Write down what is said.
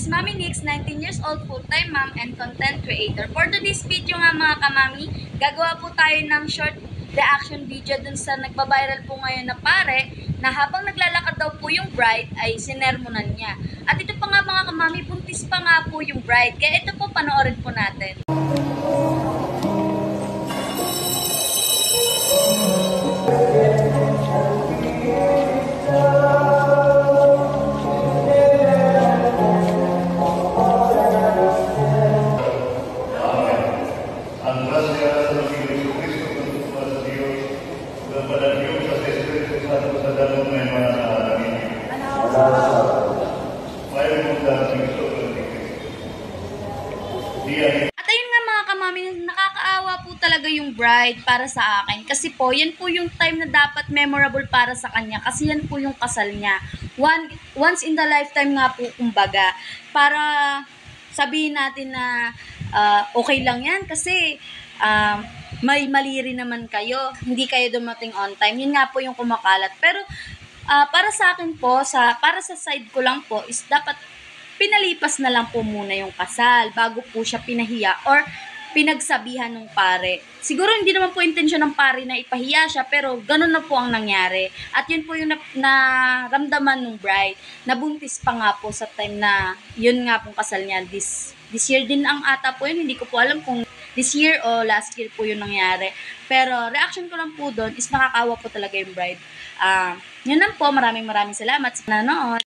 is Mami Nix, 19 years old, full-time mom and content creator. For today's video nga mga kamami, gagawa po tayo ng short reaction video dun sa nagbabiral po ngayon na pare na habang naglalakad daw po yung bride ay sinermonan niya. At ito pa nga mga kamami, buntis pa nga po yung bride. Kaya ito po, panoorin po natin. At ayun nga mga kamami, nakakaawa po talaga yung bride para sa akin. Kasi po, yan po yung time na dapat memorable para sa kanya. Kasi yan po yung kasal niya. Once in the lifetime nga po, kumbaga. Para sabihin natin na okay lang yan. Kasi may mali rin naman kayo. Hindi kayo dumating on time. Yun nga po yung kumakalat. Pero para sa akin po, para sa side ko lang po, is dapat pinalipas na lang po muna yung kasal bago po siya pinahiya or pinagsabihan ng pare. Siguro hindi naman po intensyon ng pare na ipahiya siya, pero ganun na po ang nangyari. At yun po yung naramdaman ng bride. Nabuntis pa nga po sa time na yun nga pong kasal niya. This year din ang ata po yun. Hindi ko po alam kung this year o last year po yun nangyari. Pero reaction ko lang po doon is nakakawa po talaga yung bride. Yun lang po. Maraming salamat sa nanonood.